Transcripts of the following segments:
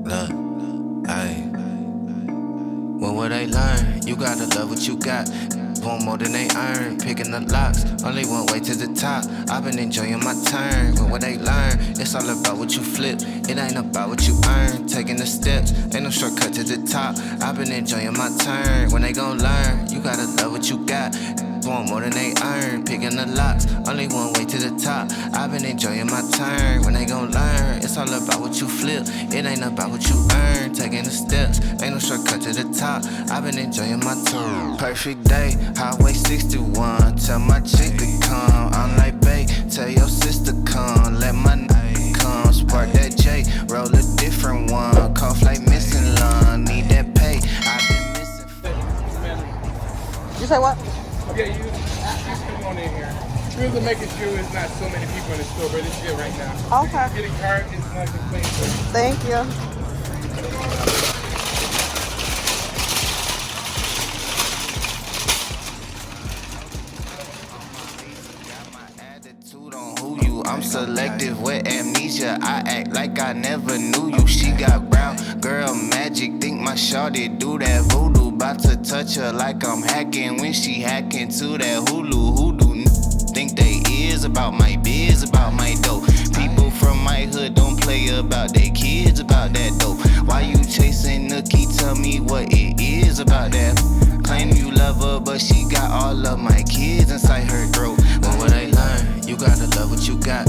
Look, ayy. When will they learn? You gotta love what you got. Want more than they earn. Picking the locks, only one way to the top. I've been enjoying my turn. When will they learn? It's all about what you flip. It ain't about what you earn. Taking the steps, ain't no shortcut to the top. I've been enjoying my turn. When they gon' learn? You gotta love what you got. Want more than they earn, picking the locks, only one way to the top. I've been enjoying my turn, when they gon' learn. It's all about what you flip, it ain't about what you earn. Taking the steps, ain't no shortcut to the top. I've been enjoying my turn. Perfect day, Highway 61. Tell my chick to come, I'm like, babe, tell your sister come. Let my come, spark that J, roll a different one. Cough like missing lung, need that pay. I've been missing. You say what? Yeah, you just come on in here. Really making sure it's not so many people in the store, but it's good right now. Okay. Get a card, it's not complaining. Thank you. I'm selective with amnesia. I act like I never knew you. She got brown girl magic. Think my shawty do that voodoo. About to touch her like I'm hacking when she hacking to that Hulu. Hoodoo think they is about my biz, about my dope. People from my hood don't play about their kids, about that dope. Why you chasing Nookie? Tell me what it is about that. Claim you love her, but she got all of my kids inside her throat. When will they learn? You gotta love what you got.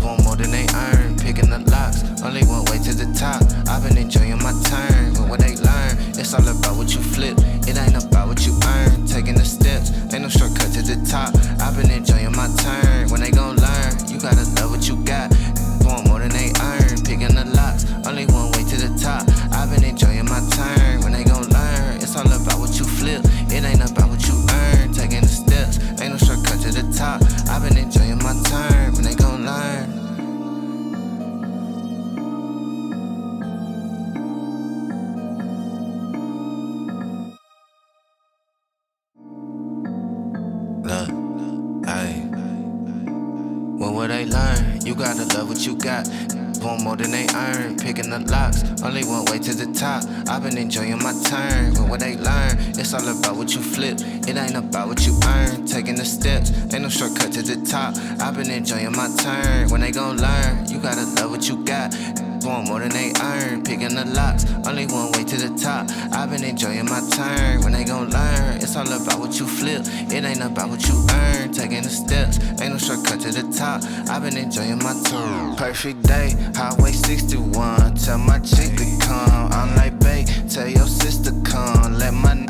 Want more than they earn. Picking the locks, only one way to the top. I've been enjoying my turn. When will they learn? It's all about what you flip. It ain't about what you earn. Taking the steps, ain't no shortcut to the top. I've been enjoying my turn. When they gon' learn, you gotta love what you got. Want more than they earn. Picking the locks, only one way to the top. I've been enjoying my turn. When they gon' learn, it's all about what you flip. It ain't about what you earn. Taking the steps, ain't no shortcut to the top. I've been enjoying my turn. When they gon' learn. Look, ayy. When will they learn? You gotta love what you got. Want more than they earn. Picking the locks, only one way to the top. I've been enjoying my turn. When will they learn? It's all about what you flip. It ain't about what you earn. Taking the steps, ain't no shortcut to the top. I've been enjoying my turn. When they gon' learn? You gotta love what you got. Want more than they earn. Picking the locks, only one way to the top. I've been enjoying my turn. When they gon' learn? It's all about what you flip. It ain't about what you earn. Taking the steps, ain't no shortcut to the top. I've been enjoying my turn. Perfect day, Highway 61. Tell my chick to come. I'm like, babe, tell your sister come. Let my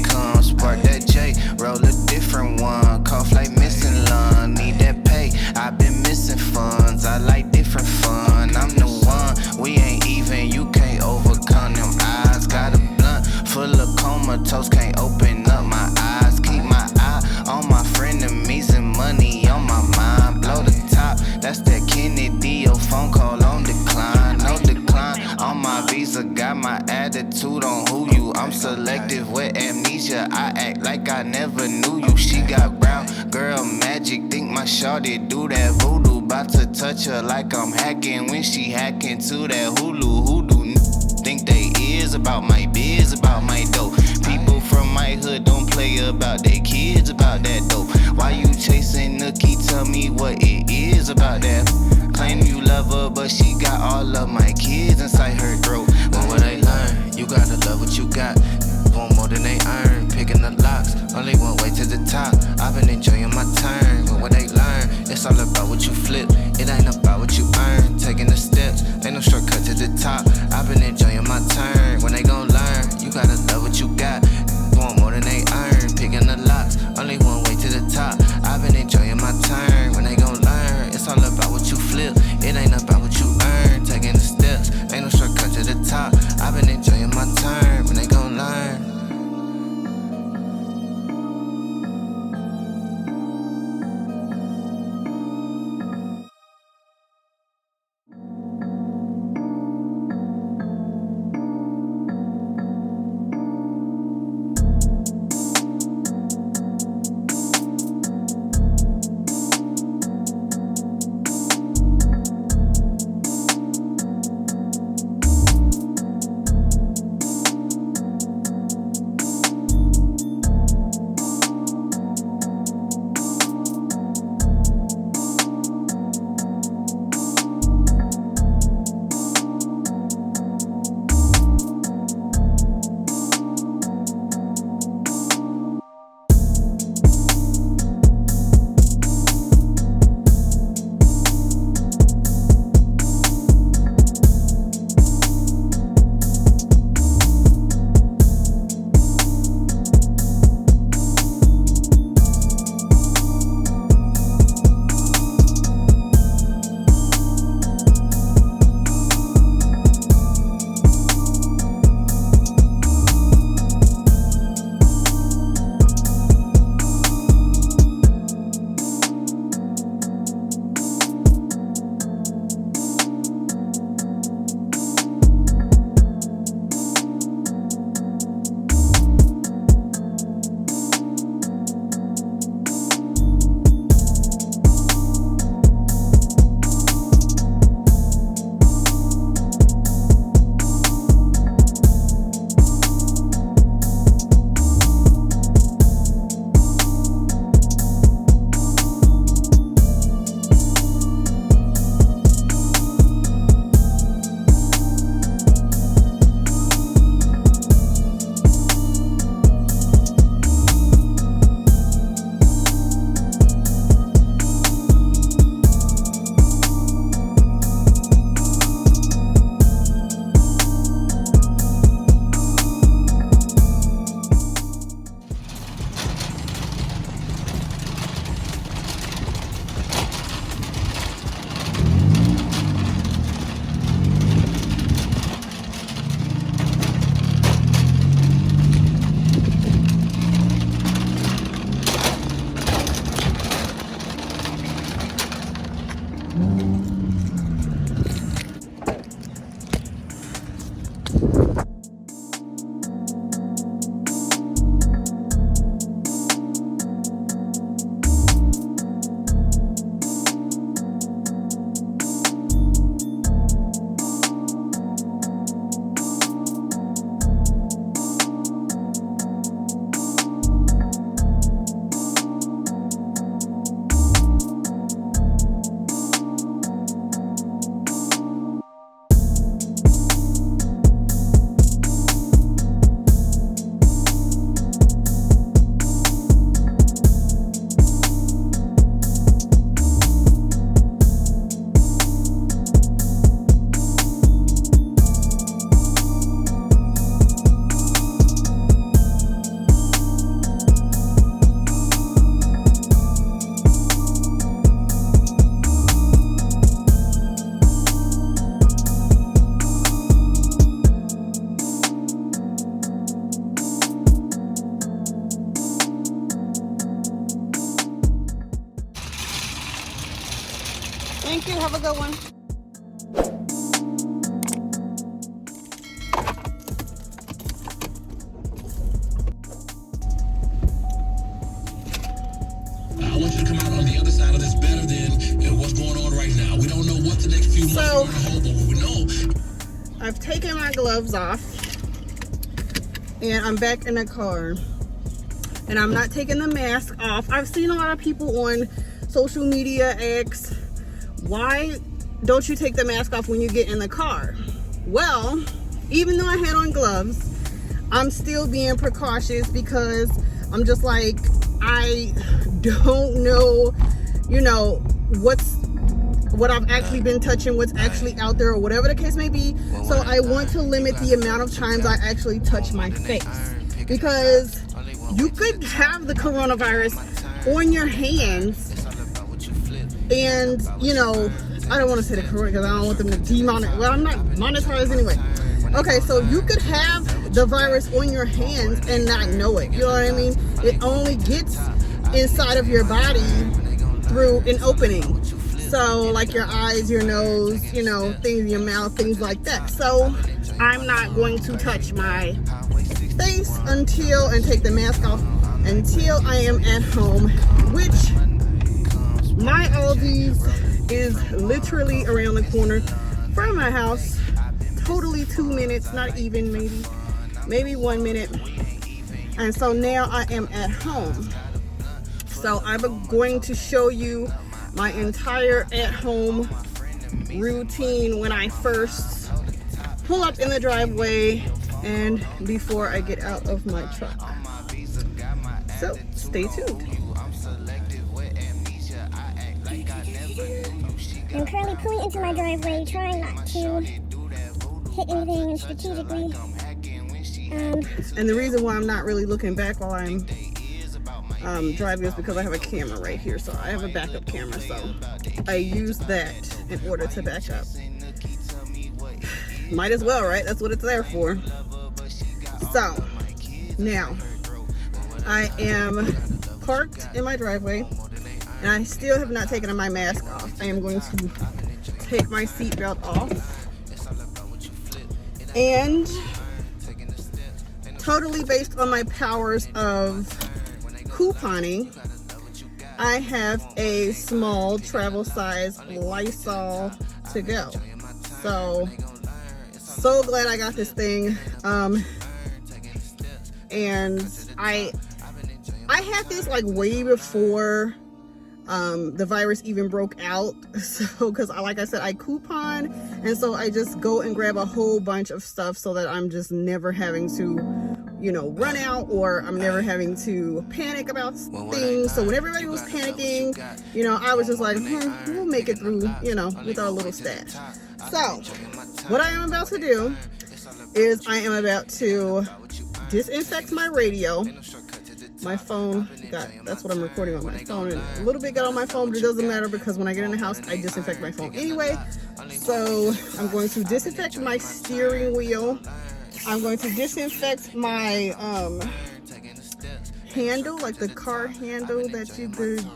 come, spark that J, roll a different one. Cough like missing lung, need that pay. I've been missing funds. I like different fun. I'm the one. We ain't even. You can't overcome them eyes. Got a blunt full of comatose. Can't open up my eyes. Keep my eye on my frenemies and money on my mind. Blow the top. That's that Kennedy. Your phone call on decline. No decline on my visa. Got my attitude on who you. I'm selective with amnesia. I act like I never knew you. She got brown girl magic. Think my shawty do that voodoo. About to touch her like I'm hacking when she hacking to that Hulu. Hoodoo think they is about my biz, about my dope. People from my hood don't play about their kids, about that dope. Why you chasing Nookie? Tell me what it is about that. Claim you love her, but she got all of my kids inside her throat. When will they learn? You gotta love what you got. Want more than they earn. Picking the locks, only one way to the top. I've been enjoying my turn. When will they learn? It's all about what you flip. It ain't about what you earn. Taking the steps, ain't no shortcut to the top. I've been enjoying my turn. When they gon' learn, you gotta love what you got. Want more than they earn. Picking the locks, only one way to the top. I've been enjoying my turn. When they gon' learn, it's all about what you flip. It ain't about what you earn. Taking the steps, ain't no shortcut to the top. I've been enjoying my turn. When they gon' learn. Have a good one. I want you to come out on the other side of this better than what's going on right now. We don't know what the next few months are going to hold, but what we know. I've taken my gloves off and I'm back in the car. And I'm not taking the mask off. I've seen a lot of people on social media ask, why don't you take the mask off when you get in the car? Well, even though I had on gloves, I'm still being precautious because I'm just like, I don't know, you know, what I've actually been touching, what's actually out there, or whatever the case may be. So I want to limit the amount of times I actually touch my face, because you could have the coronavirus on your hands and, you know, I don't want to say the corona because I don't want them to demonetize. Well, I'm not monetized anyway. Okay, so you could have the virus on your hands and not know it. You know what I mean? It only gets inside of your body through an opening. So like your eyes, your nose, you know, things in your mouth, things like that. So I'm not going to touch my face and take the mask off until I am at home, which my Aldi's is literally around the corner from my house. Totally 2 minutes, not even, maybe 1 minute. And so now I am at home. So I'm going to show you my entire at-home routine when I first pull up in the driveway and before I get out of my truck. So stay tuned. I'm currently pulling into my driveway, trying not to hit anything strategically. And the reason why I'm not really looking back while I'm driving is because I have a camera right here. So I have a backup camera, so I use that in order to back up. Might as well, right? That's what it's there for. So now I am parked in my driveway and I still have not taken my mask off. I am going to take my seatbelt off, and totally based on my powers of couponing, I have a small travel size Lysol to go. So glad I got this thing. And I had this like way before the virus even broke out. So because like I said, I coupon, and so I just go and grab a whole bunch of stuff so that I'm just never having to, you know, run out, or I'm never having to panic about things. So when everybody was panicking, you know, I was just like, we'll make it through, you know, with our little stash. So what I am about to do is I am about to disinfect my radio. My phone that's what I'm recording on my phone, and a little bit got on my phone, but it doesn't matter because when I get in the house I disinfect my phone anyway. So I'm going to disinfect my steering wheel. I'm going to disinfect my handle, like the car handle that you could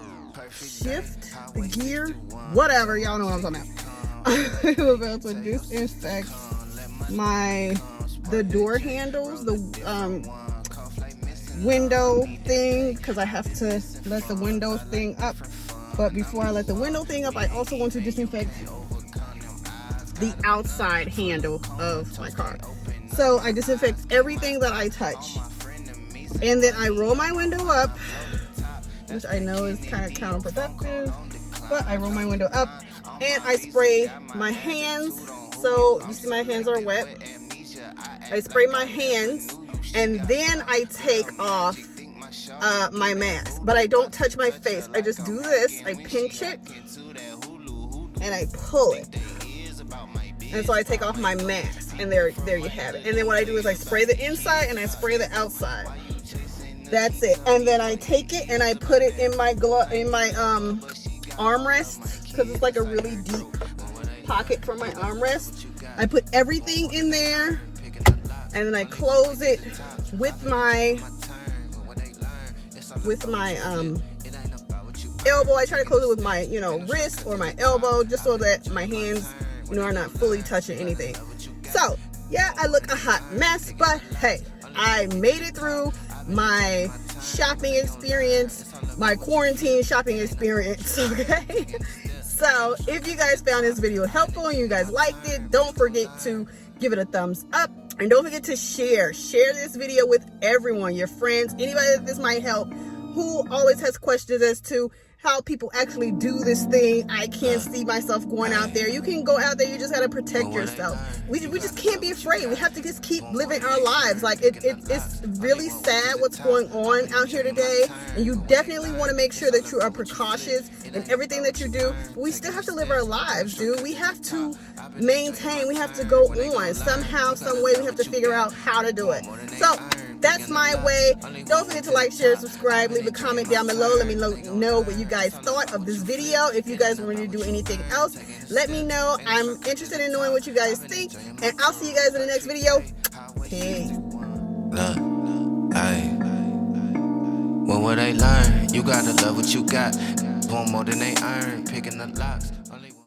shift, the gear, whatever, y'all know what I'm talking about. I'm about to disinfect the door handles, the window thing, because I have to let the window thing up. But before I let the window thing up, I also want to disinfect the outside handle of my car. So I disinfect everything that I touch, and then I roll my window up, which I know is kind of counterproductive, but I roll my window up and I spray my hands. So you see my hands are wet. I spray my hands, and then I take off my mask, but I don't touch my face. I just do this. I pinch it and I pull it, and so I take off my mask, and there you have it. And then what I do is I spray the inside and I spray the outside. That's it. And then I take it and I put it in my armrest, because it's like a really deep pocket for my armrest. I put everything in there, and then I close it with my elbow. I try to close it with my, wrist or my elbow, just so that my hands, are not fully touching anything. So, yeah, I look a hot mess, but hey, I made it through my shopping experience, my quarantine shopping experience, okay? So, if you guys found this video helpful and you guys liked it, don't forget to give it a thumbs up. And don't forget to share this video with everyone, your friends, anybody that this might help, who always has questions as to how people actually do this thing. I can't see myself going out there. You can go out there, you just gotta protect yourself. We just can't be afraid. We have to just keep living our lives. Like it's really sad what's going on out here today, and you definitely want to make sure that you are precautious in everything that you do. But we still have to live our lives, dude. We have to maintain, we have to go on. Somehow, some way, we have to figure out how to do it. So that's my way. Don't forget to like, share, subscribe, leave a comment down below. Let me know what you guys thought of this video. If you guys want me to do anything else, let me know. I'm interested in knowing what you guys think, and I'll see you guys in the next video. Peace. Look, well, what they learn, you gotta love what you got. Want more than they earn, picking the locks.